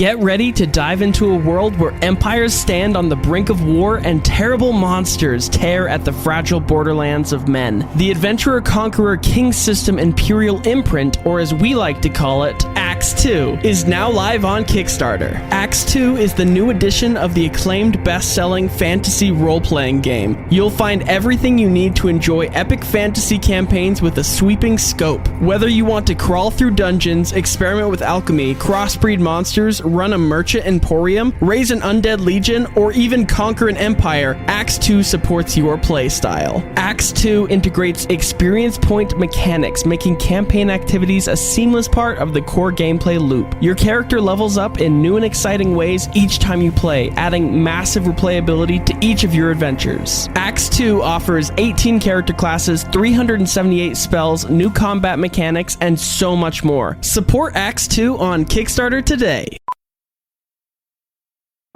Get ready to dive into a world where empires stand on the brink of war and terrible monsters tear at the fragile borderlands of men. The Adventurer-Conqueror King System Imperial Imprint, or as we like to call it, Acts 2, is now live on Kickstarter. Acts 2 is the new edition of the acclaimed best-selling fantasy role-playing game. You'll find everything you need to enjoy epic fantasy campaigns with a sweeping scope. Whether you want to crawl through dungeons, experiment with alchemy, crossbreed monsters, run a merchant emporium, raise an undead legion, or even conquer an empire, Acts 2 supports your playstyle. Acts 2 integrates experience point mechanics, making campaign activities a seamless part of the core gameplay loop. Your character levels up in new and exciting ways each time you play, adding massive replayability to each of your adventures. Acts 2 offers 18 character classes, 378 spells, new combat mechanics, and so much more. Support Acts 2 on Kickstarter today.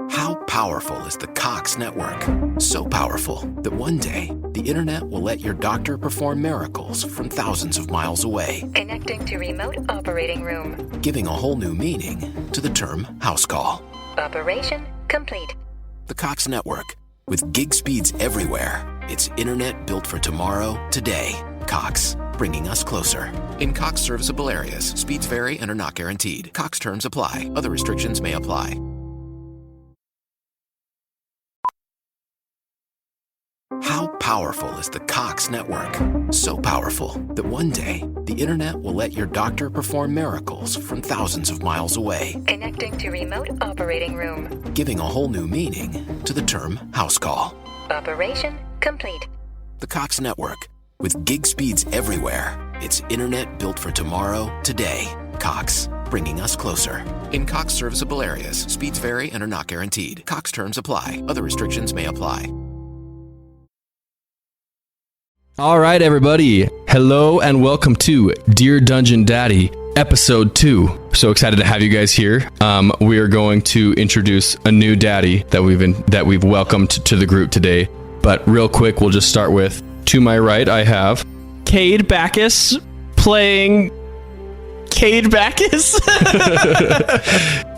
How powerful is the Cox network? So powerful that one day, the internet will let your doctor perform miracles from thousands of miles away. Connecting to remote operating room. Giving a whole new meaning to the term house call. Operation complete. The Cox network. With gig speeds everywhere. It's internet built for tomorrow, today. Cox, bringing us closer. In Cox serviceable areas, speeds vary and are not guaranteed. Cox terms apply. Other restrictions may apply. How powerful is the Cox network? So powerful that one day, the internet will let your doctor perform miracles from thousands of miles away. Connecting to remote operating room. Giving a whole new meaning to the term house call. Operation complete. The Cox network. With gig speeds everywhere, it's internet built for tomorrow, today. Cox, bringing us closer. In Cox serviceable areas, speeds vary and are not guaranteed. Cox terms apply. Other restrictions may apply. All right, everybody. Hello and welcome to Dear Dungeon Daddy, Episode 2. So excited to have you guys here. We are going to introduce a new daddy that we've welcomed to the group today. But real quick, we'll just start with, to my right, I have Cade Bacchus playing Cade Bacchus.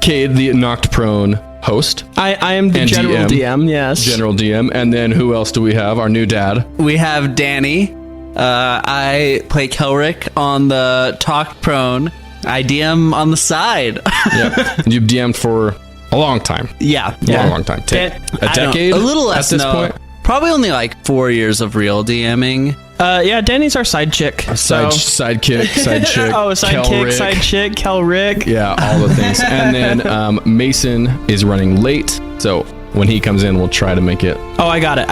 Cade, the knocked prone host. I am the general DM, yes. General DM. And then who else do we have? Our new dad. We have Danny. I play Kelric on the talk prone. I DM on the side. Yeah. You've DM'd for a long time. Yeah. Long time. A decade? A little less at this point? Probably only like 4 years of real DMing. Yeah, Danny's our side chick. Sidekick, side chick. Oh, sidekick, side chick, Kelric. Yeah, all the things. And then Mason is running late, so when he comes in, we'll try to make it. Oh, I got it.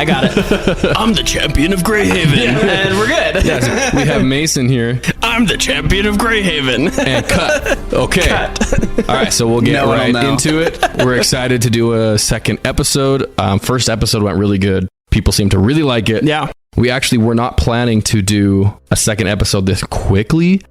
I'm the champion of Greyhaven. And we're good. Yes, we have Mason here. I'm the champion of Greyhaven. And cut. Okay. Cut. All right, so we'll get into it. We're excited to do a second episode. First episode went really good. People seem to really like it. Yeah. We actually were not planning to do a second episode this quickly.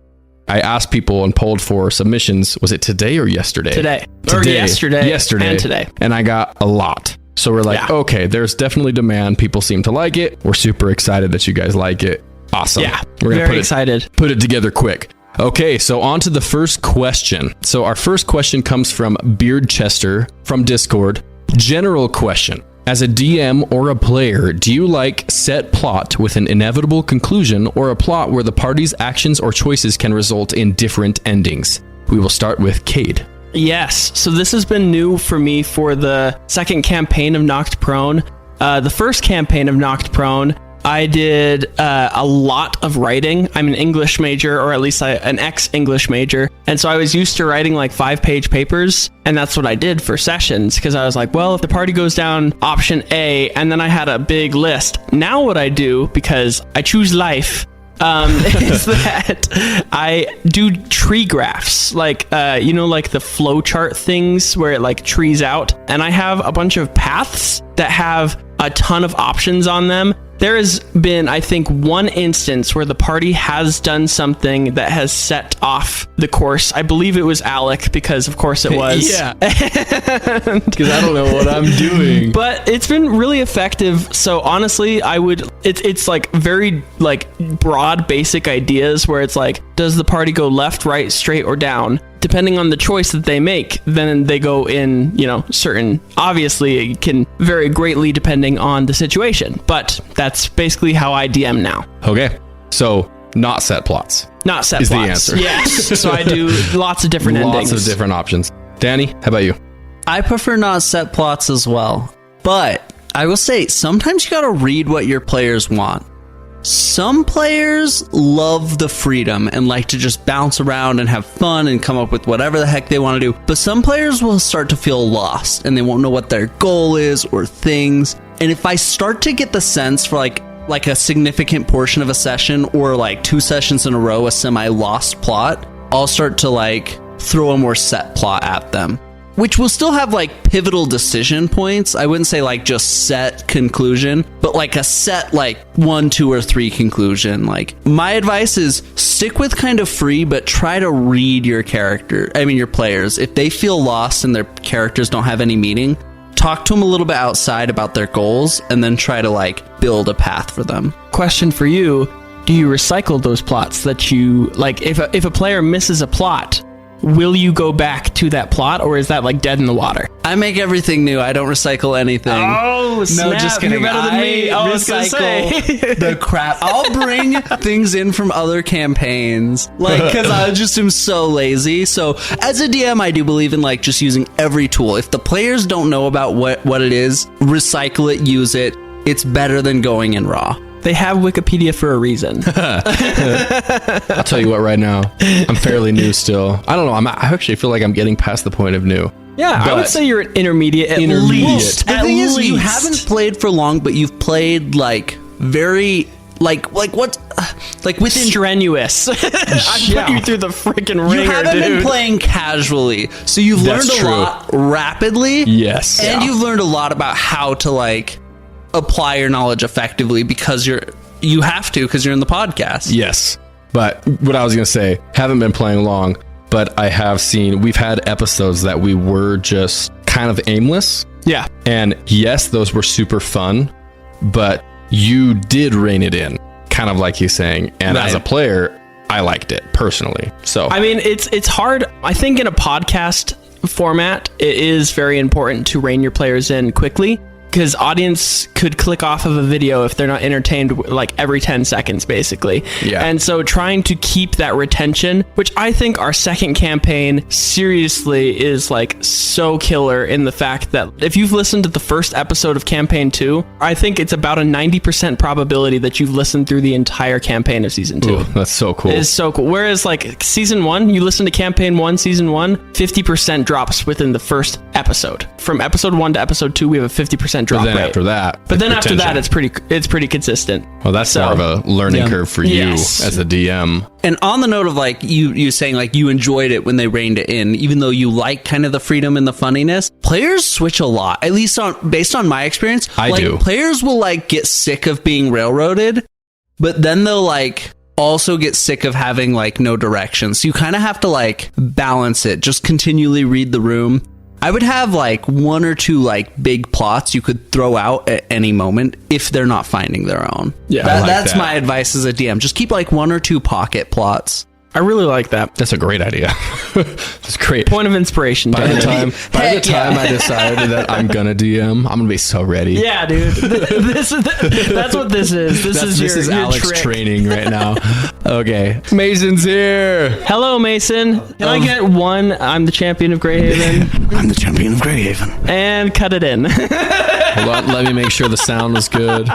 I asked people and polled for submissions. Was it today or yesterday? Today. Or yesterday. And today. And I got a lot. So we're like, okay, there's definitely demand. People seem to like it. We're super excited that you guys like it. Awesome. Yeah. We're gonna very excited. Put it together quick. Okay, so on to the first question. So our first question comes from Beardchester from Discord. General question. As a DM or a player, do you like set plot with an inevitable conclusion or a plot where the party's actions or choices can result in different endings? We will start with Cade. Yes. So this has been new for me for the second campaign of Knocked Prone. The first campaign of Knocked Prone, I did a lot of writing. I'm an English major, or at least an ex-English major. And so I was used to writing like 5-page papers. And that's what I did for sessions, because I was like, well, if the party goes down option A, and then I had a big list. Now what I do, because I choose life, is that I do tree graphs, like like the flow chart things where it like trees out, and I have a bunch of paths that have a ton of options on them. There has been, I think, one instance where the party has done something that has set off the course. I believe it was Alec, because of course it was. Yeah. Because I don't know what I'm doing. But it's been really effective. So honestly, it's like very like broad basic ideas where it's like, does the party go left, right, straight, or down? depending on the choice that they make, then they go in, certain, obviously it can vary greatly depending on the situation, but that's basically how I DM now. Okay, so not set plots. Not set is plots. the answer. Yes, so I do lots of different endings. Lots of different options. Danny, how about you? I prefer not set plots as well, but I will say sometimes you gotta read what your players want. Some players love the freedom and like to just bounce around and have fun and come up with whatever the heck they want to do. But some players will start to feel lost and they won't know what their goal is or things. And if I start to get the sense for like a significant portion of a session or like 2 sessions in a row, a semi-lost plot, I'll start to like throw a more set plot at them, which will still have like pivotal decision points. I wouldn't say like just set conclusion, but like a set like 1, 2, or 3 conclusion. Like my advice is stick with kind of free, but try to read your players. If they feel lost and their characters don't have any meaning, talk to them a little bit outside about their goals and then try to like build a path for them. Question for you, do you recycle those plots that you, like if a player misses a plot, will you go back to that plot, or is that like dead in the water? I make everything new. I don't recycle anything. Oh, snap. No, just kidding. You're better than me. I was gonna say. The crap. I'll bring things in from other campaigns, like because I just am so lazy. So as a DM, I do believe in like just using every tool. If the players don't know about what it is, recycle it, use it. It's better than going in raw. They have Wikipedia for a reason. I'll tell you what, right now, I'm fairly new still. I don't know. I actually feel like I'm getting past the point of new. Yeah, I would say you're an intermediate at least. The thing is, you haven't played for long, but you've played like very like what like within strenuous. I put you through the freaking ringer, you haven't been playing casually, so you've learned a lot rapidly. Yes, and you've learned a lot about how to like apply your knowledge effectively because you have to because you're in the podcast. Yes, but what I was gonna say, haven't been playing long, but I have seen we've had episodes that we were just kind of aimless. Yeah, and yes, those were super fun, but you did rein it in, kind of like he's saying. And as a player, I liked it personally. So I mean, it's hard. I think in a podcast format, it is very important to rein your players in quickly, because audience could click off of a video if they're not entertained like every 10 seconds, basically. Yeah. And so trying to keep that retention, which I think our second campaign seriously is like so killer in the fact that if you've listened to the first episode of campaign 2, I think it's about a 90% probability that you've listened through the entire campaign of season 2. Ooh, that's so cool. It is so cool. Whereas like season 1, you listen to campaign 1, season 1, 50% drops within the first episode. From episode 1 to episode 2, we have a 50% drop rate. After that, it's pretty consistent. Well, that's more of a learning curve for you as a DM. And on the note of like you saying like you enjoyed it when they reined it in, even though you like kind of the freedom and the funniness, players switch a lot. At least based on my experience, I do. Players will like get sick of being railroaded, but then they'll like also get sick of having like no direction. So you kind of have to like balance it. Just continually read the room. I would have like 1 or 2 like big plots you could throw out at any moment if they're not finding their own. Yeah, that's my advice as a DM. Just keep like 1 or 2 pocket plots. I really like that. That's a great idea. It's great. Point of inspiration. By the time I decided that I'm gonna DM, I'm gonna be so ready. Yeah, dude. That's what this is. This is your Alec's trick. training right now. Okay, Mason's here. Hello, Mason. Can I get one? I'm the champion of Greyhaven. I'm the champion of Greyhaven. And cut it in. Hold on, let me make sure the sound is good.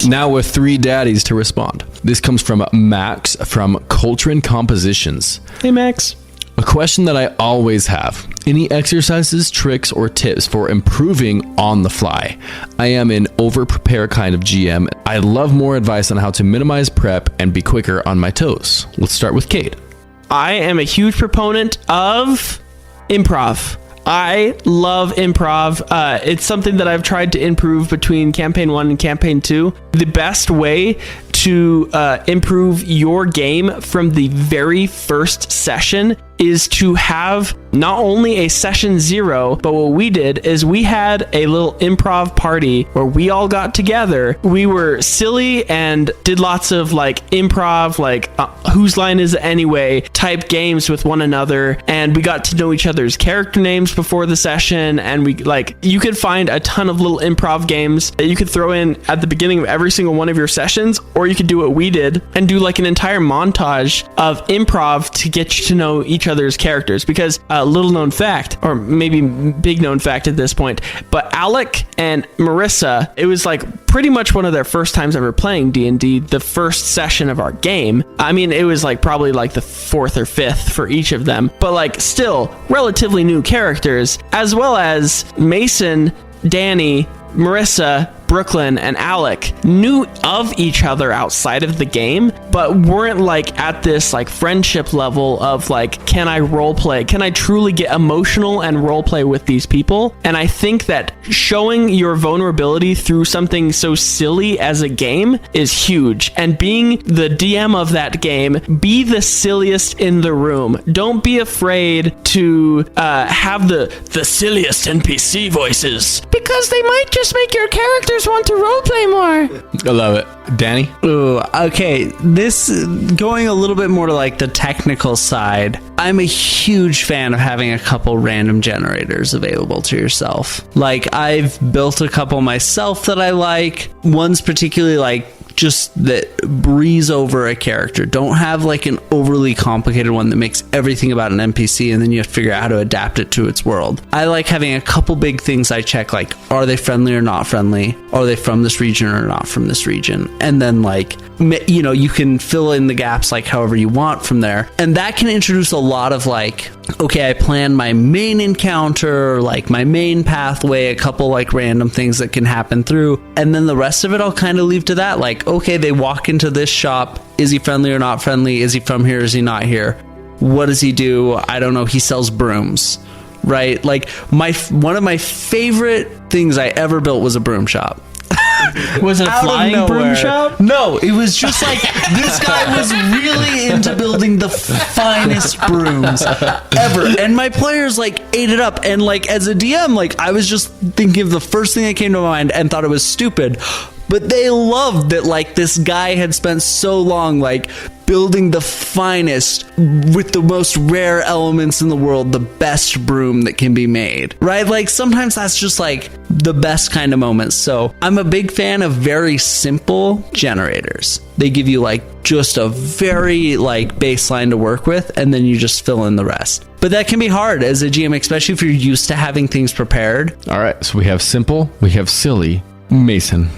Now with 3 daddies to respond. This comes from Max from Coltrane Compositions. Hey, Max. A question that I always have. Any exercises, tricks, or tips for improving on the fly? I am an over-prepare kind of GM. I love more advice on how to minimize prep and be quicker on my toes. Let's start with Kate. I am a huge proponent of improv. I love improv. It's something that I've tried to improve between campaign 1 and campaign 2. The best way to improve your game from the very first session is to have not only a session 0, but what we did is we had a little improv party where we all got together. We were silly and did lots of like improv, like whose line is it anyway type games with one another, and we got to know each other's character names before the session. And we like, you could find a ton of little improv games that you could throw in at the beginning of every single one of your sessions, or you could do what we did and do like an entire montage of improv to get you to know each other's characters. Because little known fact, or maybe big known fact at this point, but Alec and Marissa, it was like pretty much one of their first times ever playing D&D, the first session of our game. I mean, it was like probably like the 4th or 5th for each of them, but like still relatively new characters, as well as Mason, Danny, Marissa, Brooklyn, and Alec knew of each other outside of the game, but weren't like at this like friendship level of like, can I role play? Can I truly get emotional and role play with these people? And I think that showing your vulnerability through something so silly as a game is huge. And being the DM of that game, be the silliest in the room. Don't be afraid to have the silliest NPC voices, because they might just make your characters want to roleplay more. I love it. Danny? Ooh, okay. This going a little bit more to like the technical side. I'm a huge fan of having a couple random generators available to yourself. Like, I've built a couple myself that I like. One's particularly like just that breeze over a character. Don't have like an overly complicated one that makes everything about an NPC and then you have to figure out how to adapt it to its world. I like having a couple big things I check, like, are they friendly or not friendly? Are they from this region or not from this region? And then like, you know, you can fill in the gaps like however you want from there. And that can introduce a lot of like, okay, I plan my main encounter, like my main pathway, a couple like random things that can happen through. And then the rest of it I'll kind of leave to that. Like, okay, they walk into this shop. Is he friendly or not friendly? Is he from here? Is he not here? What does he do? I don't know. He sells brooms, right? Like one of my favorite things I ever built was a broom shop. Was it a flying broom shop? No, it was just like, this guy was really into building the finest brooms ever. And my players like ate it up. And like, as a DM, like, I was just thinking of the first thing that came to my mind and thought it was stupid. But they loved that like this guy had spent so long like building the finest with the most rare elements in the world, the best broom that can be made, right? Like, sometimes that's just like the best kind of moments. So I'm a big fan of very simple generators. They give you like just a very like baseline to work with, and then you just fill in the rest. But that can be hard as a GM, especially if you're used to having things prepared. All right, so we have simple, we have silly, Mason.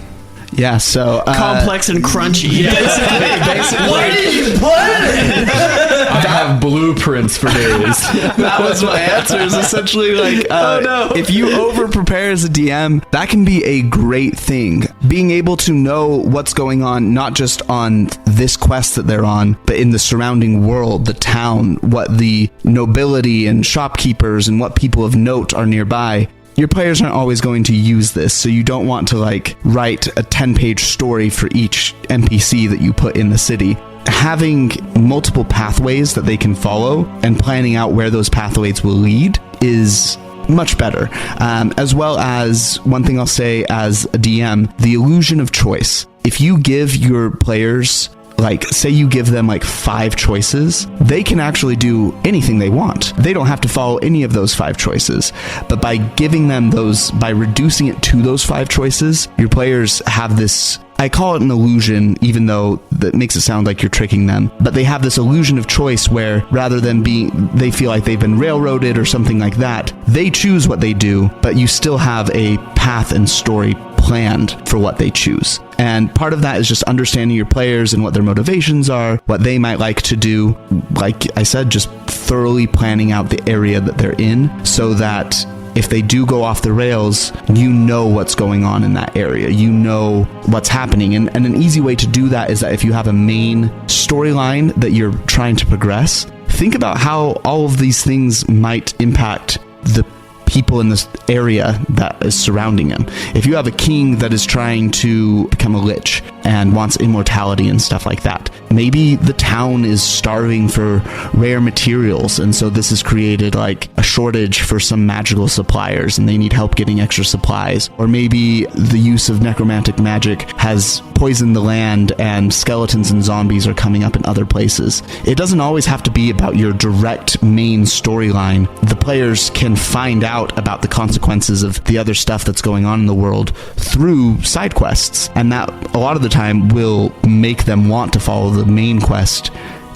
Yeah, so complex and crunchy. Basically. Where did you put it? I have blueprints for days. That was my answer. Is essentially like, if you over prepare as a DM, that can be a great thing. Being able to know what's going on, not just on this quest that they're on, but in the surrounding world, the town, what the nobility and shopkeepers and what people of note are nearby. Your players aren't always going to use this, so you don't want to like write a 10-page story for each NPC that you put in the city. Having multiple pathways that they can follow and planning out where those pathways will lead is much better. As well as, one thing I'll say as a DM, the illusion of choice. If you give your players, like, say you give them like 5 choices, they can actually do anything they want. They don't have to follow any of those 5 choices. But by giving them those, by reducing it to those 5 choices, your players have this, I call it an illusion, even though that makes it sound like you're tricking them. But they have this illusion of choice where rather than they feel like they've been railroaded or something like that, they choose what they do, but you still have a path and story planned for what they choose. And part of that is just understanding your players and what their motivations are, what they might like to do. Like I said, just thoroughly planning out the area that they're in so that if they do go off the rails, you know what's going on in that area. You know what's happening. And an easy way to do that is that if you have a main storyline that you're trying to progress, think about how all of these things might impact the people in this area that is surrounding him. If you have a king that is trying to become a lich and wants immortality and stuff like that, maybe the town is starving for rare materials, and so this has created like a shortage for some magical suppliers and they need help getting extra supplies. Or maybe the use of necromantic magic has poisoned the land and skeletons and zombies are coming up in other places. It doesn't always have to be about your direct main storyline. The players can find out about the consequences of the other stuff that's going on in the world through side quests, and that a lot of the time will make them want to follow the main quest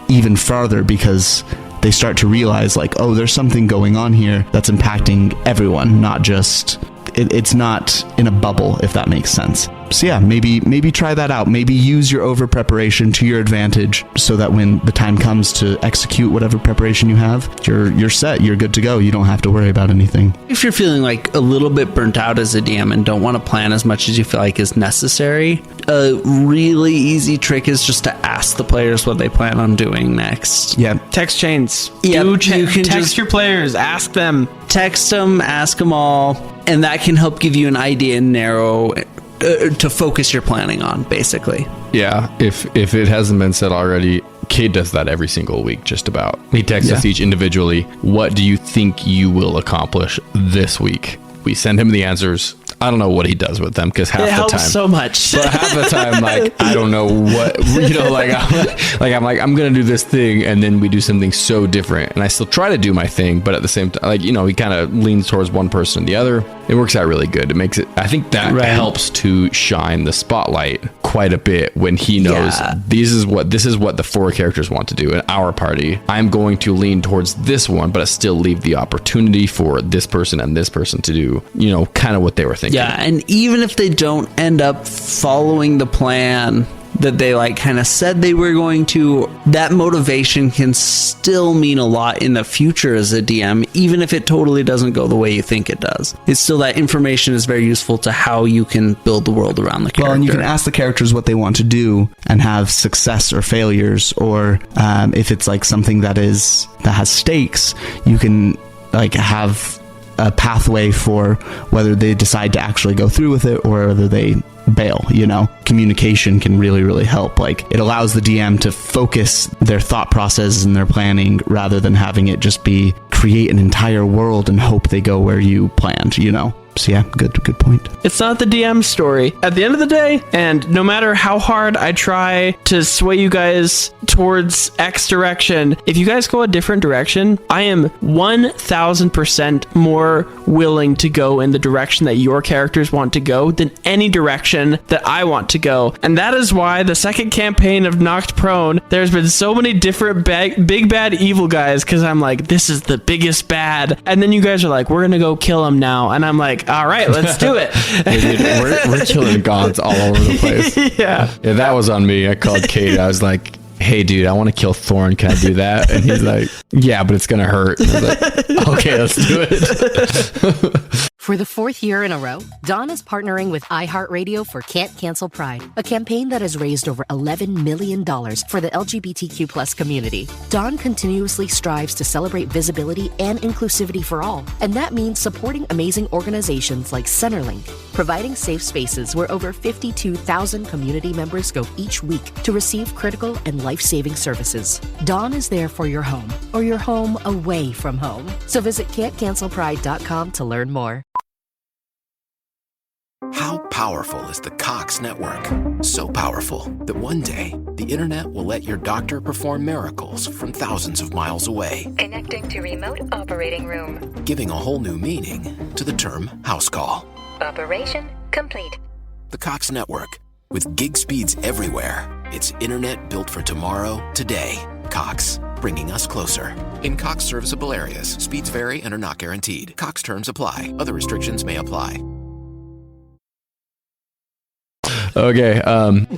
even farther, because they start to realize like, oh, there's something going on here that's impacting everyone, not just it's not in a bubble, if that makes sense. So yeah, maybe try that out. Maybe use your over preparation to your advantage, so that when the time comes to execute whatever preparation you have, you're set, you're good to go. You don't have to worry about anything. If you're feeling like a little bit burnt out as a DM and don't want to plan as much as you feel like is necessary, a really easy trick is just to ask the players what they plan on doing next. Yeah. Text chains. Yeah, You can text just your players. Ask them. text them, ask them all, and that can help give you an idea and narrow to focus your planning on, basically. Yeah, if it hasn't been said already, Cade does that every single week, just about. He texts us each individually, what do you think you will accomplish this week? We send him the answers. I don't know what he does with them, because half It the helps time, so much. but half the time, like, I don't know what, I'm like, I'm gonna do this thing, and then we do something so different, and I still try to do my thing, but at the same time, like, he kind of leans towards one person or the other. It works out really good. It makes it, I think that helps to shine the spotlight quite a bit when he knows this is what the 4 characters want to do in our party. I'm going to lean towards this one, but I still leave the opportunity for this person and this person to do, kind of what they were thinking. Yeah, and even if they don't end up following the plan that they kind of said they were going to, that motivation can still mean a lot in the future as a DM, even if it totally doesn't go the way you think it does. It's still, that information is very useful to how you can build the world around the character. Well, and you can ask the characters what they want to do and have success or failures, or if it's like something that has stakes, you can have a pathway for whether they decide to actually go through with it or whether they bail. Communication can really, really help. It allows the DM to focus their thought processes and their planning, rather than having it just be create an entire world and hope they go where you planned. So yeah, good point. It's not the DM's story. At the end of the day, and no matter how hard I try to sway you guys towards X direction, if you guys go a different direction, I am 1000% more willing to go in the direction that your characters want to go than any direction that I want to go. And that is why the second campaign of Knocked Prone, there's been so many different big bad evil guys, because I'm like, this is the biggest bad. And then you guys are like, we're going to go kill him now. And I'm like, all right, let's do it. Dude, we're killing gods all over the place. Yeah, that was on me. I called Kate. I was like, hey, dude, I want to kill Thorn. Can I do that? And he's like, yeah, but it's going to hurt. And I was like, okay, let's do it. For the 4th year in a row, Dawn is partnering with iHeartRadio for Can't Cancel Pride, a campaign that has raised over $11 million for the LGBTQ+ community. Dawn continuously strives to celebrate visibility and inclusivity for all, and that means supporting amazing organizations like Centerlink, providing safe spaces where over 52,000 community members go each week to receive critical and life-saving services. Dawn is there for your home, or your home away from home. So visit can'tcancelpride.com to learn more. How powerful is the Cox network? So powerful that one day, the internet will let your doctor perform miracles from thousands of miles away. Connecting to remote operating room. Giving a whole new meaning to the term house call. Operation complete. The Cox network. With gig speeds everywhere, it's internet built for tomorrow, today. Cox, bringing us closer. In Cox serviceable areas, speeds vary and are not guaranteed. Cox terms apply. Other restrictions may apply. Okay,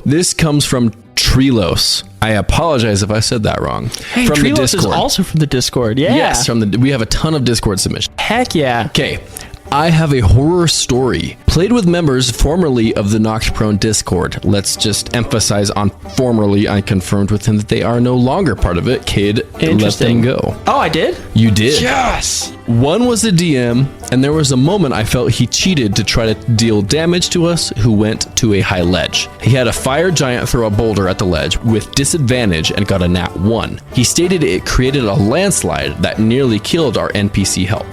this comes from Trilos. I apologize if I said that wrong. Hey, from Trilos the is Discord. also from the Discord. Yeah. Yes, we have a ton of Discord submissions. Heck yeah. Okay. I have a horror story. Played with members formerly of the Knocked Prone Discord. Let's just emphasize on formerly. I confirmed with him that they are no longer part of it. Kid, let them go. Oh, I did? You did. Yes! One was a DM, and there was a moment I felt he cheated to try to deal damage to us who went to a high ledge. He had a fire giant throw a boulder at the ledge with disadvantage and got a nat 1. He stated it created a landslide that nearly killed our NPC help.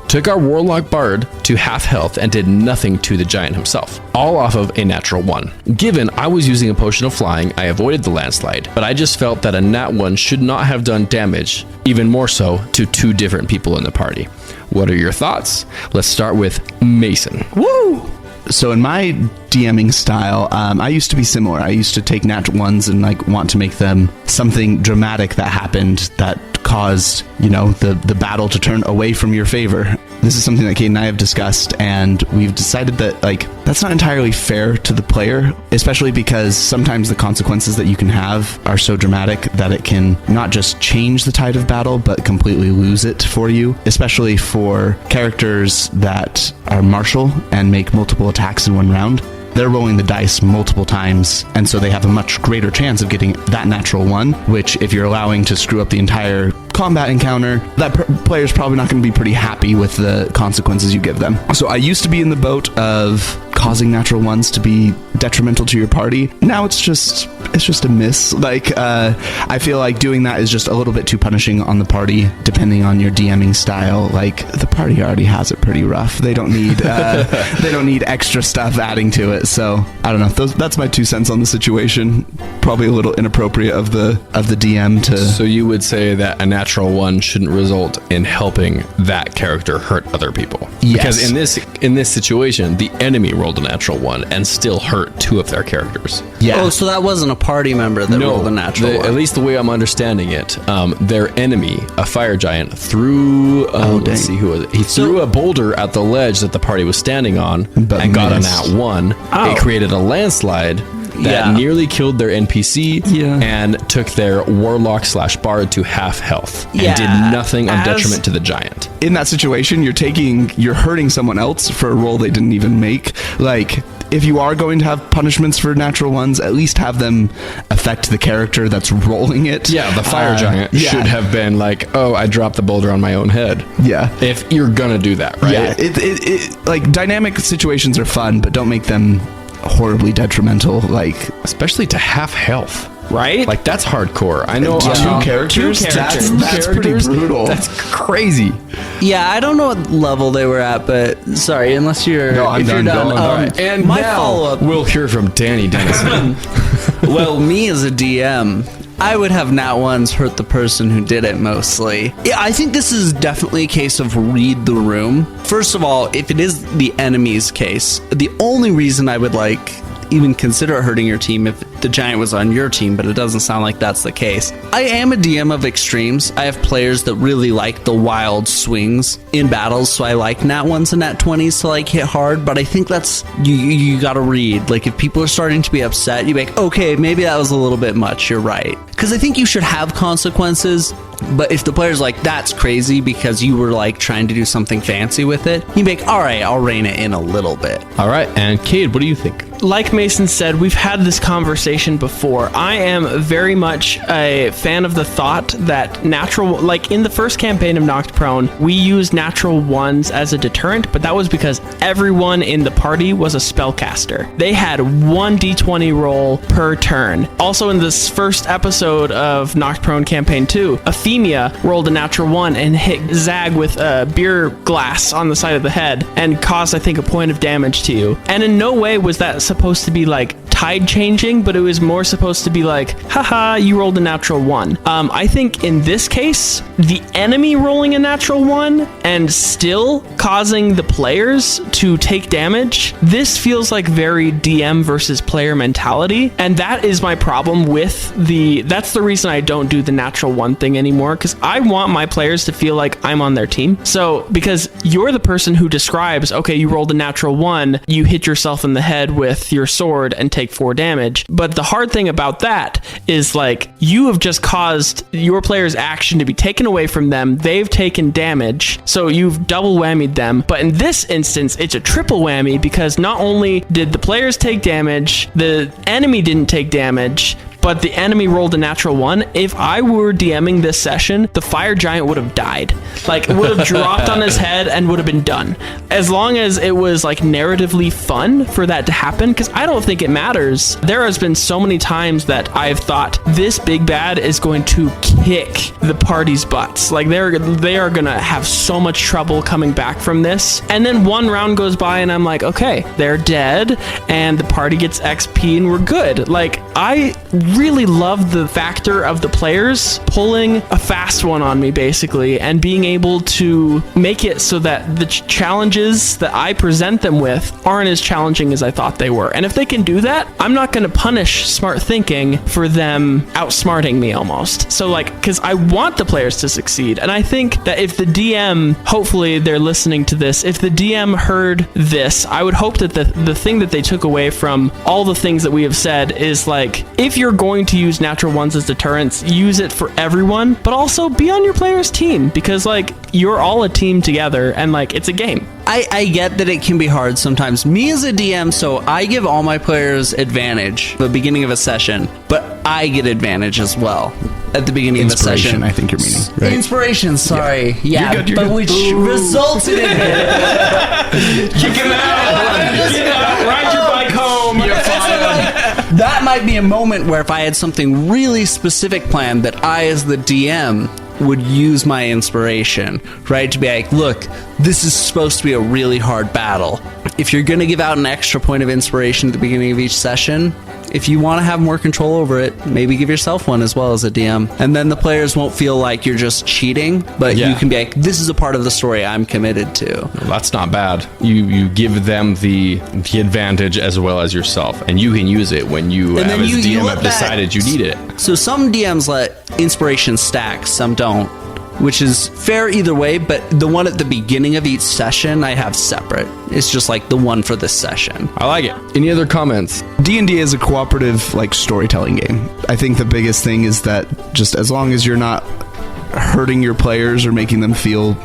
Took our Warlock Bard to half health and did nothing to the giant himself, all off of a natural 1. Given I was using a potion of flying, I avoided the landslide, but I just felt that a nat 1 should not have done damage, even more so to 2 different people in the party. What are your thoughts? Let's start with Mason. Woo! So in my DMing style, I used to be similar. I used to take natural ones and like want to make them something dramatic that happened that caused, the battle to turn away from your favor. This is something that Kate and I have discussed, and we've decided that that's not entirely fair to the player, especially because sometimes the consequences that you can have are so dramatic that it can not just change the tide of battle, but completely lose it for you, especially for characters that are martial and make multiple attacks in one round. They're rolling the dice multiple times, and so they have a much greater chance of getting that natural 1, which if you're allowing to screw up the entire combat encounter, that player's probably not going to be pretty happy with the consequences you give them. So I used to be in the boat of causing natural 1s to be detrimental to your party. Now it's just a miss. I feel like doing that is just a little bit too punishing on the party, depending on your DMing style. The party already has it pretty rough. They don't need extra stuff adding to it. So I don't know. That's my 2 cents on the situation. Probably a little inappropriate of the DM to. So you would say that a natural 1 shouldn't result in helping that character hurt other people. Yes. Because in this situation, the enemy rolled a natural 1 and still hurt 2 of their characters. Yeah. Oh, so that wasn't a party member that rolled a natural 1. At least the way I'm understanding it, their enemy, a fire giant, threw. Let's see who was it. He threw a boulder at the ledge that the party was standing on and got a nat 1. Oh. It created a landslide that nearly killed their NPC and took their Warlock/Bard to half health and did nothing on detriment to the giant. In that situation, you're hurting someone else for a roll they didn't even make. If you are going to have punishments for natural 1s, at least have them affect the character that's rolling it. Yeah, the fire giant should have been I dropped the boulder on my own head. Yeah. If you're gonna do that, right? Yeah, dynamic situations are fun, but don't make them horribly detrimental, especially to half health. Right? That's hardcore. I know. 2 characters? That's pretty brutal. That's crazy. Yeah, I don't know what level they were at, but sorry, unless you're... No, I'm done. You're done. All right. And my now follow-up... we'll hear from Danny Denison. Well, me as a DM, I would have nat 1s hurt the person who did it mostly. Yeah, I think this is definitely a case of read the room. First of all, if it is the enemy's case, the only reason I would even consider hurting your team if the giant was on your team, but it doesn't sound like that's the case. I am a DM of extremes. I have players that really like the wild swings in battles, so I like nat 1s and nat 20s to hit hard, but I think that's, you gotta read. If people are starting to be upset, you be okay, maybe that was a little bit much, you're right. Because I think you should have consequences, but if the player's that's crazy because you were trying to do something fancy with it, you be all right, I'll rein it in a little bit. All right, and Cade, what do you think? Like Mason said, we've had this conversation before. I am very much a fan of the thought that natural, in the first campaign of Knocked Prone, we used natural 1s as a deterrent, but that was because everyone in the party was a spellcaster. They had 1 d20 roll per turn. Also in this first episode of Knocked Prone campaign 2, Euphemia rolled a natural 1 and hit Zag with a beer glass on the side of the head and caused, I think, a point of damage to you. And in no way was that supposed to be tide changing, but it was more supposed to be haha, you rolled a natural 1. I think in this case, the enemy rolling a natural 1 and still causing the players to take damage, this feels like very DM versus player mentality, and that is my problem with that's the reason I don't do the natural 1 thing anymore, because I want my players to feel like I'm on their team. So because you're the person who describes, okay, you rolled a natural 1, you hit yourself in the head with with your sword and take 4 damage. But the hard thing about that is like you have just caused your player's action to be taken away from them. They've taken damage, so you've double whammied them. But in this instance, it's a triple whammy because not only did the players take damage, the enemy didn't take damage, but the enemy rolled a natural 1. If I were DMing this session, the fire giant would have died. Like, it would have dropped on his head and would have been done. As long as it was, like, narratively fun for that to happen, because I don't think it matters. There has been so many times that I've thought, this big bad is going to kick the party's butts. Like, they are going to have so much trouble coming back from this. And then one round goes by and I'm like, okay, they're dead, and the party gets XP and we're good. Like, I really love the factor of the players pulling a fast one on me, basically, and being able to make it so that the challenges that I present them with aren't as challenging as I thought they were. And if they can do that, I'm not going to punish smart thinking for them outsmarting me almost. So, like, because I want the players to succeed. And I think that if the DM, hopefully they're listening to this, if the DM heard this, I would hope that the thing that they took away from all the things that we have said is, like, if you're going to use natural 1s as deterrents, use it for everyone, but also be on your player's team, because, like, you're all a team together and, like, it's a game. I get that it can be hard sometimes. Me as a DM, so I give all my players advantage at the beginning of a session, but I get advantage as well at the beginning of a session. I think you're meaning. Right? Inspiration, sorry. Yeah, you're good. but which resulted in Kick him out! Ride your bike home! You're fine. That might be a moment where if I had something really specific planned that I, as the DM, would use my inspiration, right? To be like, look, this is supposed to be a really hard battle. If you're going to give out an extra point of inspiration at the beginning of each session, if you want to have more control over it, maybe give yourself one as well as a DM. And then the players won't feel like you're just cheating, but you can be like, this is a part of the story I'm committed to. Well, that's not bad. You give them the advantage as well as yourself, and you can use it when you, as DM, have decided you need it. So some DMs let inspiration stack, some don't, which is fair either way, but the one at the beginning of each session I have separate. It's just like the one for this session. I like it. Any other comments? D&D is a cooperative, like, storytelling game. I think the biggest thing is that just as long as you're not hurting your players or making them feel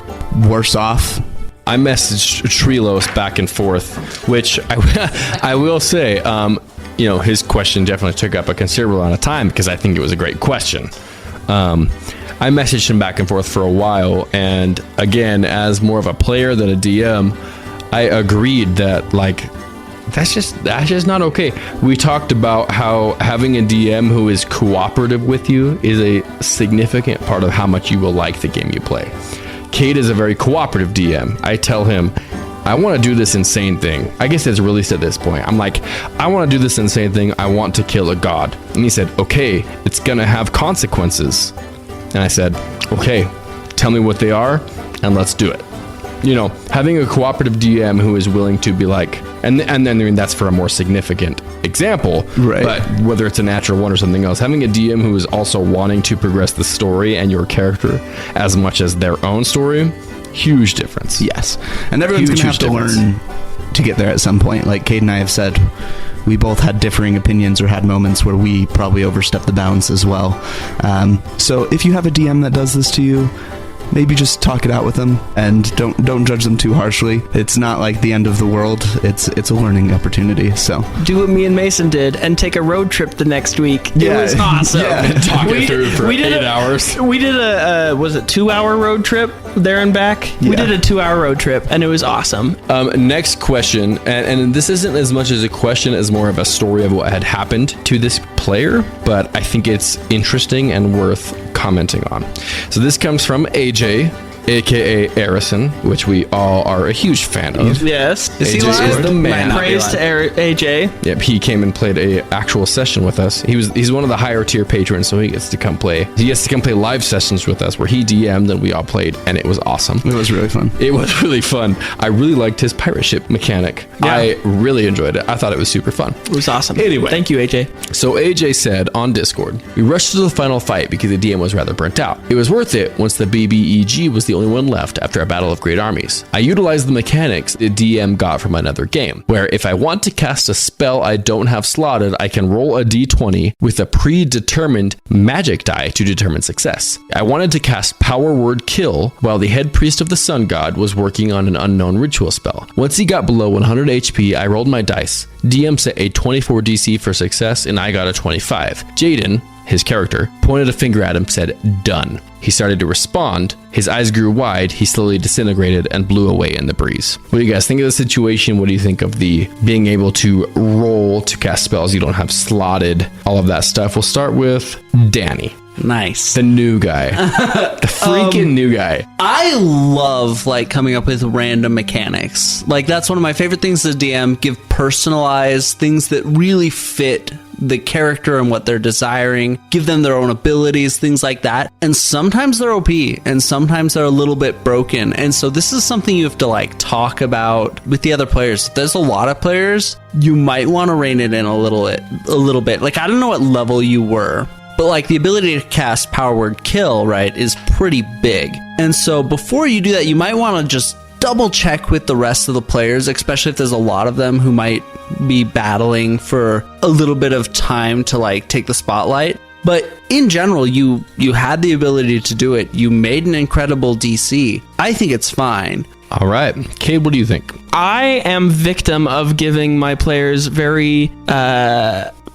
worse off. I messaged Treelos back and forth, which I will say, his question definitely took up a considerable amount of time because I think it was a great question. I messaged him back and forth for a while, and again, as more of a player than a DM, I agreed that, like, that's just not okay. We talked about how having a DM who is cooperative with you is a significant part of how much you will like the game you play. Cade is a very cooperative DM. I tell him, I want to do this insane thing. I guess it's released at this point. I'm like, I want to do this insane thing. I want to kill a god. And he said, okay, it's going to have consequences. And I said, okay, tell me what they are, and let's do it. Having a cooperative DM who is willing to be like, and then I mean, that's for a more significant example, right? But whether it's a natural 1 or something else, having a DM who is also wanting to progress the story and your character as much as their own story, huge difference. Yes, and everyone's going to have to learn to get there at some point. Like Cade and I have said, we both had differing opinions or had moments where we probably overstepped the bounds as well. So if you have a DM that does this to you, maybe just talk it out with them and don't judge them too harshly. It's not like the end of the world. It's a learning opportunity. So do what me and Mason did and take a road trip the next week. It was awesome. Talk it through for 8 hours. We did a was it 2-hour road trip there and back? We did a 2-hour road trip and it was awesome. Next question, and this isn't as much as a question as more of a story of what had happened to this player, but I think it's interesting and worth commenting on. So this comes from AJ, aka Arison, which we all are a huge fan of. Yes, AJ is the man. Praise to AJ. Yep, he came and played a actual session with us. He's one of the higher tier patrons, so he gets to come play. He gets to come play live sessions with us, where he DM'd and we all played, and it was awesome. It was really fun. It was really fun. I really liked his pirate ship mechanic. Yeah. I really enjoyed it. I thought it was super fun. It was awesome. Anyway, thank you, AJ. So AJ said on Discord, we rushed to the final fight because the DM was rather burnt out. It was worth it once the BBEG was the the only one left after a battle of great armies. I utilized the mechanics the DM got from another game, where if I want to cast a spell I don't have slotted, I can roll a d20 with a predetermined magic die to determine success. I wanted to cast Power Word Kill while the head priest of the sun god was working on an unknown ritual spell. Once he got below 100 HP, I rolled my dice. DM set a 24 DC for success and I got a 25. Jaden, his character, pointed a finger at him, said, "Done." He started to respond. His eyes grew wide. He slowly disintegrated and blew away in the breeze. What do you guys think of the situation? What do you think of the being able to roll to cast spells you don't have slotted? All of that stuff. We'll start with Danny. Nice. The new guy. The freaking new guy. I love coming up with random mechanics. That's one of my favorite things as a DM. Give personalized things that really fit the character and what they're desiring, give them their own abilities, things like that. And sometimes they're OP and sometimes they're a little bit broken. And so this is something you have to talk about with the other players. If there's a lot of players, you might want to rein it in a little bit. I don't know what level you were, but the ability to cast Power Word Kill, right, is pretty big. And so before you do that, you might want to just double check with the rest of the players, especially if there's a lot of them who might be battling for a little bit of time to take the spotlight. But in general, you had the ability to do it. You made an incredible DC. I think it's fine. All right. Cade, what do you think? I am victim of giving my players very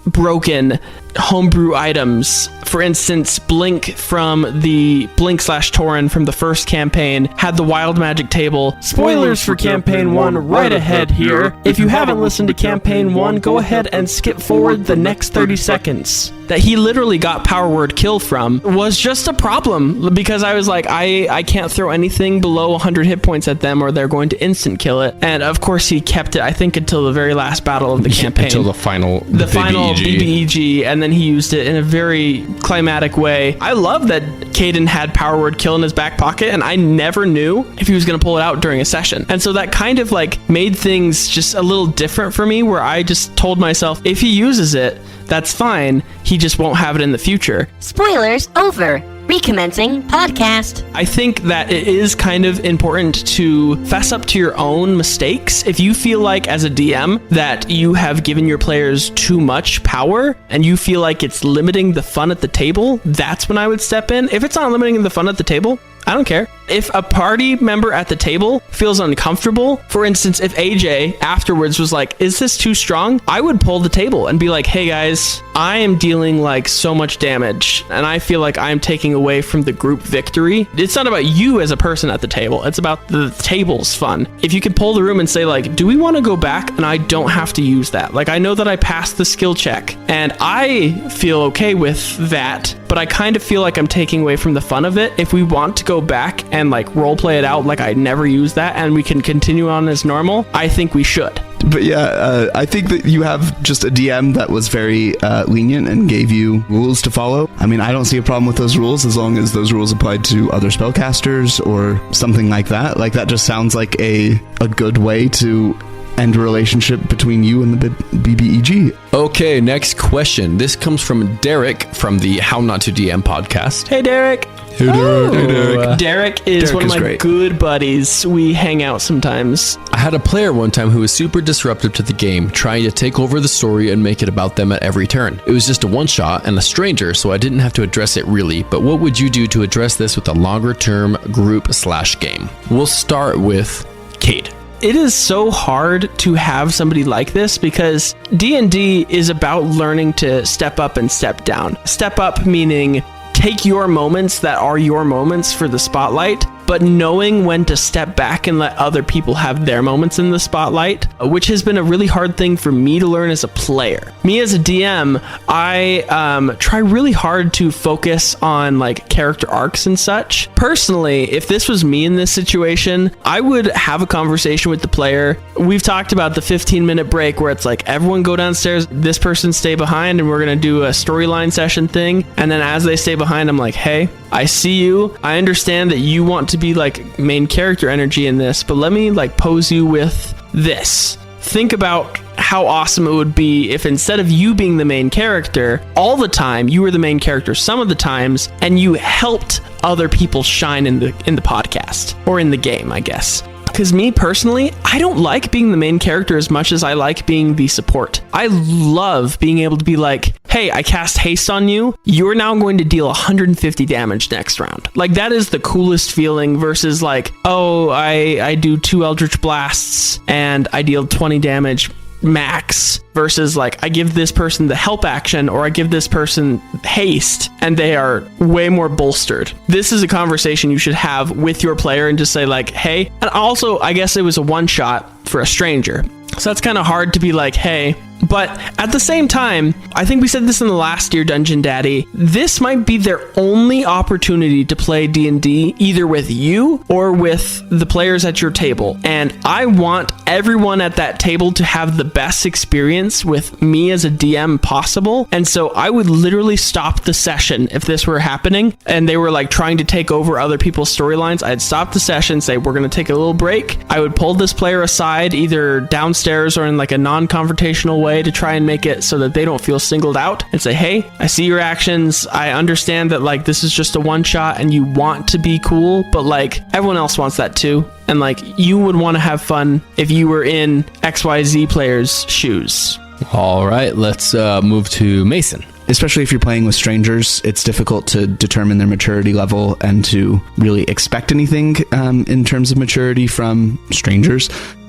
broken homebrew items. For instance, Blink from the Blink/Tauren from the first campaign had the wild magic table. Spoilers for campaign 1 right ahead here. If you haven't listened to campaign 1, go ahead and skip forward the next 30 seconds. That he literally got Power Word Kill from was just a problem because I was like, I can't throw anything below 100 hit points at them or they're going to instant kill it. And of course he kept it, I think, until the very last battle of the campaign. Until the final BBEG, and then he used it in a very climatic way. I love that Caden had Power Word Kill in his back pocket, and I never knew if he was going to pull it out during a session. And so that kind of made things just a little different for me, where I just told myself, if he uses it, that's fine. He just won't have it in the future. Spoilers over. Recommencing podcast. I think that it is kind of important to fess up to your own mistakes. If you feel like as a DM that you have given your players too much power and you feel like it's limiting the fun at the table, that's when I would step in. If it's not limiting the fun at the table, I don't care. If a party member at the table feels uncomfortable, for instance, if AJ afterwards was like, is this too strong? I would pull the table and be like, hey guys, I am dealing so much damage and I feel like I'm taking away from the group victory. It's not about you as a person at the table. It's about the table's fun. If you can pull the room and say do we want to go back and I don't have to use that? I know that I passed the skill check and I feel okay with that, but I kind of feel like I'm taking away from the fun of it. If we want to go back and role play it out I never used that and we can continue on as normal, I think we should. But yeah, I think that you have just a DM that was very lenient and gave you rules to follow. I mean, I don't see a problem with those rules as long as those rules applied to other spellcasters or something like that. That just sounds like a good way to end a relationship between you and the BBEG. Okay, next question. This comes from Derek from the How Not to DM podcast. Hey, Derek. Hey, Derek. Hey, Derek. Derek is one of my good buddies. We hang out sometimes. I had a player one time who was super disruptive to the game, trying to take over the story and make it about them at every turn. It was just a one-shot and a stranger, so I didn't have to address it really, but what would you do to address this with a longer-term group/game? We'll start with Cade. It is so hard to have somebody like this because D&D is about learning to step up and step down. Step up meaning take your moments that are your moments for the spotlight, but knowing when to step back and let other people have their moments in the spotlight, which has been a really hard thing for me to learn as a player. Me as a DM, I try really hard to focus on character arcs and such. Personally, if this was me in this situation, I would have a conversation with the player. We've talked about the 15-minute break where it's everyone go downstairs, this person stay behind, and we're going to do a storyline session thing. And then as they stay behind, I'm like, hey, I see you. I understand that you want to be main character energy in this, but let me pose you with this. think about how awesome it would be if instead of you being the main character all the time, you were the main character some of the times, and you helped other people shine in the podcast or in the game, I guess. Because me personally, I don't like being the main character as much as I like being the support. I love being able to be like, hey, I cast haste on you. You're now going to deal 150 damage next round. Like, that is the coolest feeling versus like, oh, I do 2 Eldritch Blasts and I deal 20 damage max, versus like I give this person the help action or I give this person haste and they are way more bolstered. This is a conversation you should have with your player and just say like, hey, and also I guess it was a one shot for a stranger. So that's kind of hard to be like, hey, but at the same time, I think we said this in the last Dear Dungeon Daddy, this might be their only opportunity to play D&D either with you or with the players at your table. And I want everyone at that table to have the best experience with me as a DM possible. And so I would literally stop the session if this were happening and they were like trying to take over other people's storylines. I'd stop the session, say, we're going to take a little break. I would pull this player aside either downstairs or in like a non-confrontational way to try and make it so that they don't feel singled out and say, hey, I see your actions. I understand that like this is just a one shot and you want to be cool, but like everyone else wants that too. And like you would want to have fun if you were in XYZ player's shoes. All right, let's move to Mason. Especially if you're playing with strangers, it's difficult to determine their maturity level and to really expect anything in terms of maturity from strangers.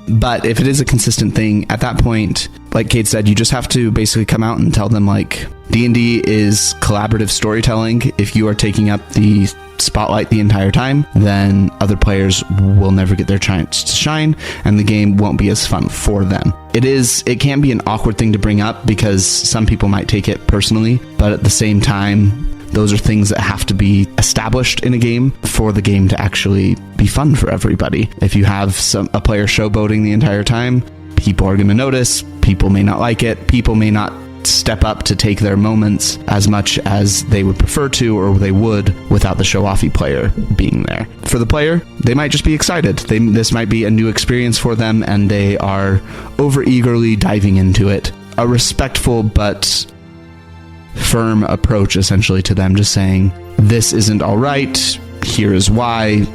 But if it is a consistent thing, at that point, like Kate said, you just have to basically come out and tell them like D&D is collaborative storytelling. If you are taking up the spotlight the entire time, then other players will never get their chance to shine and the game won't be as fun for them. It can be an awkward thing to bring up because some people might take it personally, but at the same time, those are things that have to be established in a game for the game to actually be fun for everybody. If you have a player showboating the entire time, people are going to notice, people may not like it, people may not step up to take their moments as much as they would prefer to or they would without the show-offy player being there. For the player, they might just be excited. This might be a new experience for them and they are over-eagerly diving into it. A respectful but firm approach essentially to them, just saying this isn't all right, here is why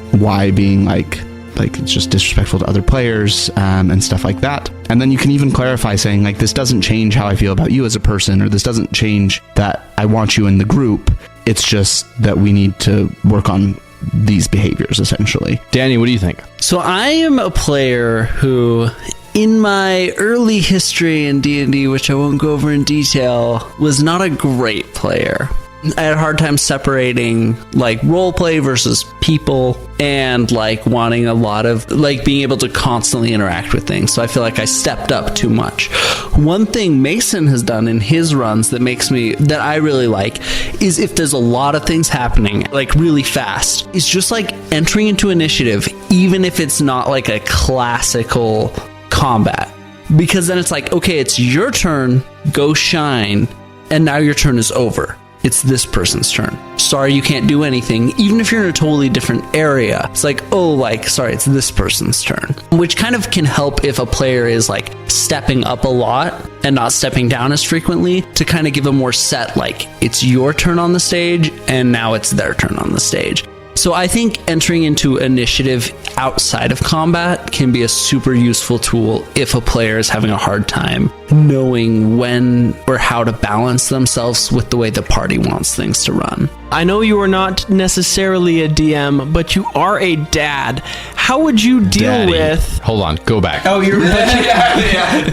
being like it's just disrespectful to other players and stuff like that. And then you can even clarify saying like this doesn't change how I feel about you as a person, or this doesn't change that I want you in the group, it's just that we need to work on these behaviors essentially. Danny, what do you think? So I am a player who, in my early history in D&D, which I won't go over in detail, was not a great player. I had a hard time separating like roleplay versus people and like wanting a lot of like being able to constantly interact with things. So I feel like I stepped up too much. One thing Mason has done in his runs that I really like is if there's a lot of things happening like really fast, is just like entering into initiative, even if it's not like a classical combat, because then it's like, okay, it's your turn, go shine, and now your turn is over. It's this person's turn. Sorry, you can't do anything. Even if you're in a totally different area, it's like, oh, like, sorry, it's this person's turn. Which kind of can help if a player is like stepping up a lot and not stepping down as frequently, to kind of give a more set, like, it's your turn on the stage and now it's their turn on the stage. So I think entering into initiative outside of combat can be a super useful tool if a player is having a hard time knowing when or how to balance themselves with the way the party wants things to run. I know you are not necessarily a DM, but you are a dad. How would you deal with... Hold on, go back. Oh,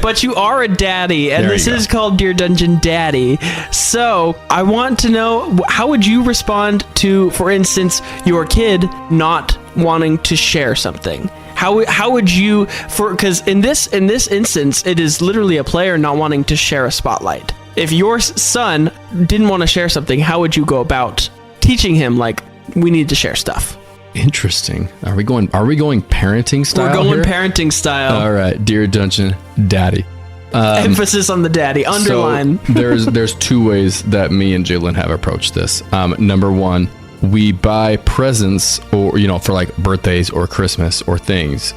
but you are a daddy, and this is called Dear Dungeon Daddy. So I want to know, how would you respond to, for instance, your kid not wanting to share something? How would you, because in this instance, it is literally a player not wanting to share a spotlight. If your son didn't want to share something, how would you go about teaching him, like, we need to share stuff? Interesting. Are we going parenting style? We're going here? Parenting style. All right, Dear Dungeon Daddy. Emphasis on the daddy. Underline. So there's two ways that me and Jalen have approached this. Number one, we buy presents or for like birthdays or Christmas or things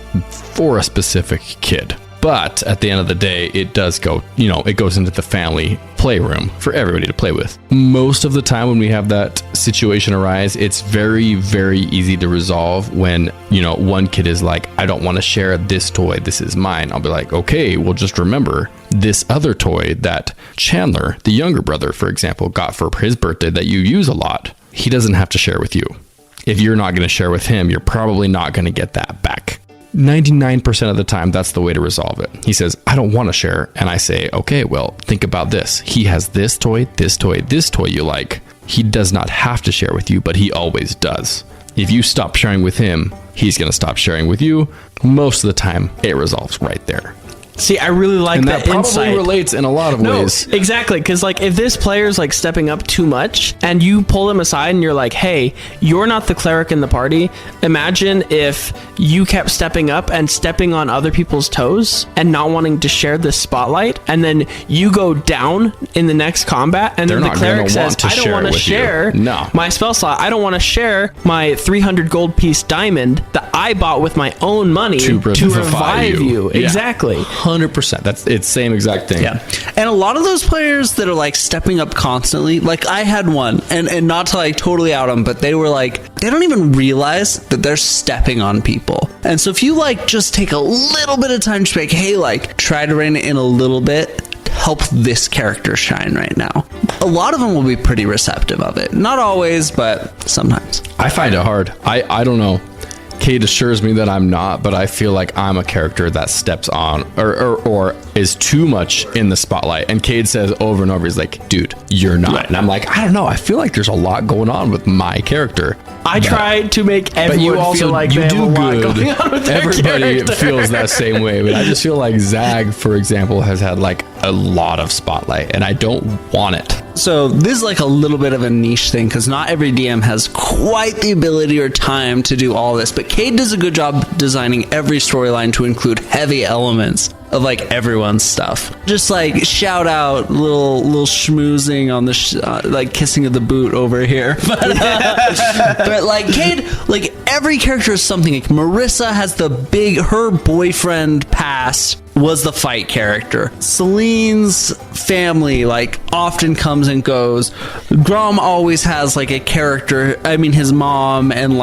for a specific kid. But at the end of the day, it does go, it goes into the family playroom for everybody to play with. Most of the time when we have that situation arise, it's very, very easy to resolve when, one kid is like, I don't want to share this toy. This is mine. I'll be like, okay, well, just remember this other toy that Chandler, the younger brother, for example, got for his birthday that you use a lot. He doesn't have to share with you. If you're not going to share with him, you're probably not going to get that back. 99% of the time, that's the way to resolve it. He says, I don't want to share. And I say, okay, well, think about this. He has this toy you like. He does not have to share with you, but he always does. If you stop sharing with him, he's going to stop sharing with you. Most of the time, it resolves right there. See, I really like and that probably insight. Relates in a lot of ways. Exactly, because if this player's stepping up too much and you pull them aside and you're like, hey, you're not the cleric in the party. Imagine if you kept stepping up and stepping on other people's toes and not wanting to share the spotlight, and then you go down in the next combat and then the cleric says, I don't want to share my spell slot. I don't want to share my 300 gold piece diamond that I bought with my own money to revive you. Yeah. Exactly. 100%. It's same exact thing. Yeah. And a lot of those players that are stepping up constantly, I had one, and not to totally out them, but they were they don't even realize that they're stepping on people. And so if you just take a little bit of time to be hey, try to rein it in a little bit, help this character shine right now. A lot of them will be pretty receptive of it. Not always, but sometimes. I find it hard. I don't know. Cade assures me that I'm not, but I feel like I'm a character that steps on or is too much in the spotlight. And Cade says over and over, he's like, dude, you're not. Right. And I'm like, I don't know. I feel like there's a lot going on with my character. I try to make everyone feel like they have a lot going on with their Everybody character. feels that same way. But I just feel like Zag, for example, has had a lot of spotlight, and I don't want it. So this is a little bit of a niche thing because not every DM has quite the ability or time to do all this. But Cade does a good job designing every storyline to include heavy elements of everyone's stuff. Just shout out little schmoozing on the kissing of the boot over here. But Cade, every character is something. Marissa has her boyfriend past was the fight character. Celine's family often comes and goes. Grom always has a character, his mom and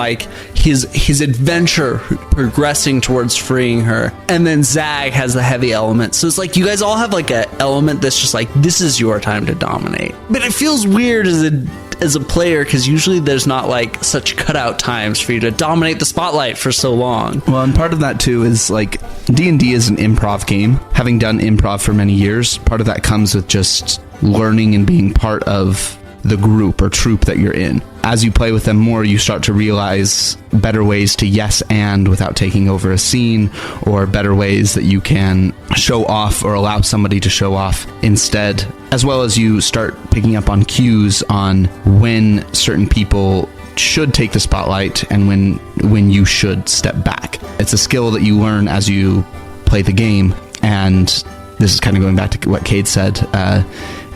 his adventure progressing towards freeing her. And then Zag has the heavy element. So it's you guys all have an element that's just this is your time to dominate. But it feels weird as a player because usually there's not such cutout times for you to dominate the spotlight for so long. Well, and part of that too is D&D is an improv game. Having done improv for many years, part of that comes with just learning and being part of the group or troupe that you're in. As you play with them more, you start to realize better ways to yes and without taking over a scene, or better ways that you can show off or allow somebody to show off instead, as well as you start picking up on cues on when certain people should take the spotlight and when you should step back. It's a skill that you learn as you play the game, and this is kind of going back to what Cade said.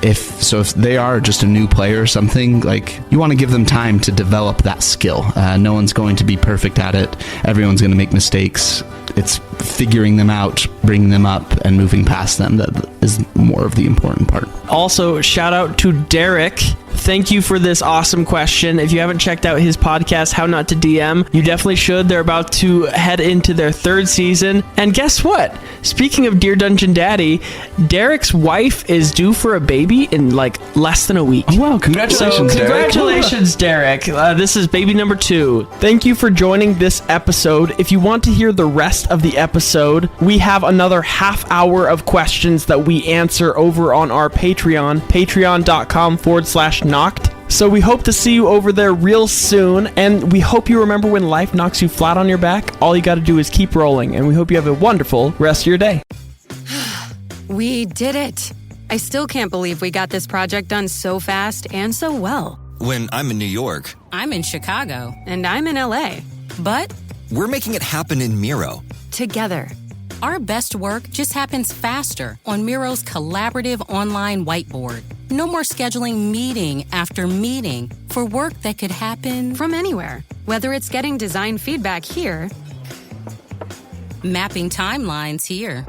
If they are just a new player or something, you want to give them time to develop that skill. No one's going to be perfect at it. Everyone's going to make mistakes. It's figuring them out, bringing them up, and moving past them that is more of the important part. Also, shout out to Derek. Thank you for this awesome question. If you haven't checked out his podcast, How Not to DM, you definitely should. They're about to head into their 3rd season. And guess what? Speaking of Dear Dungeon Daddy, Derek's wife is due for a baby in less than a week. Oh, wow. Congratulations, Derek. Congratulations, Derek. This is baby number 2. Thank you for joining this episode. If you want to hear the rest of the episode, we have another half hour of questions that we answer over on our Patreon, patreon.com/knocked. So we hope to see you over there real soon, and we hope you remember when life knocks you flat on your back, all you got to do is keep rolling, and we hope you have a wonderful rest of your day. We did it. I still can't believe we got this project done so fast and so well. When I'm in New York. I'm in Chicago. And I'm in LA. But we're making it happen in Miro. Together. Our best work just happens faster on Miro's collaborative online whiteboard. No more scheduling meeting after meeting for work that could happen from anywhere. Whether it's getting design feedback here, mapping timelines here,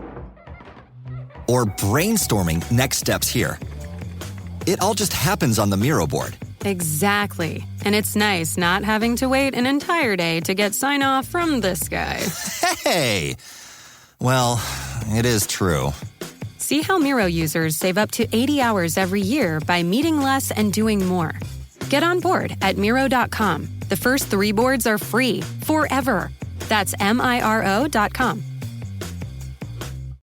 or brainstorming next steps here. It all just happens on the Miro board. Exactly. And it's nice not having to wait an entire day to get sign-off from this guy. Hey! Well, it is true. See how Miro users save up to 80 hours every year by meeting less and doing more. Get on board at Miro.com. The first 3 boards are free, forever. That's Miro.com.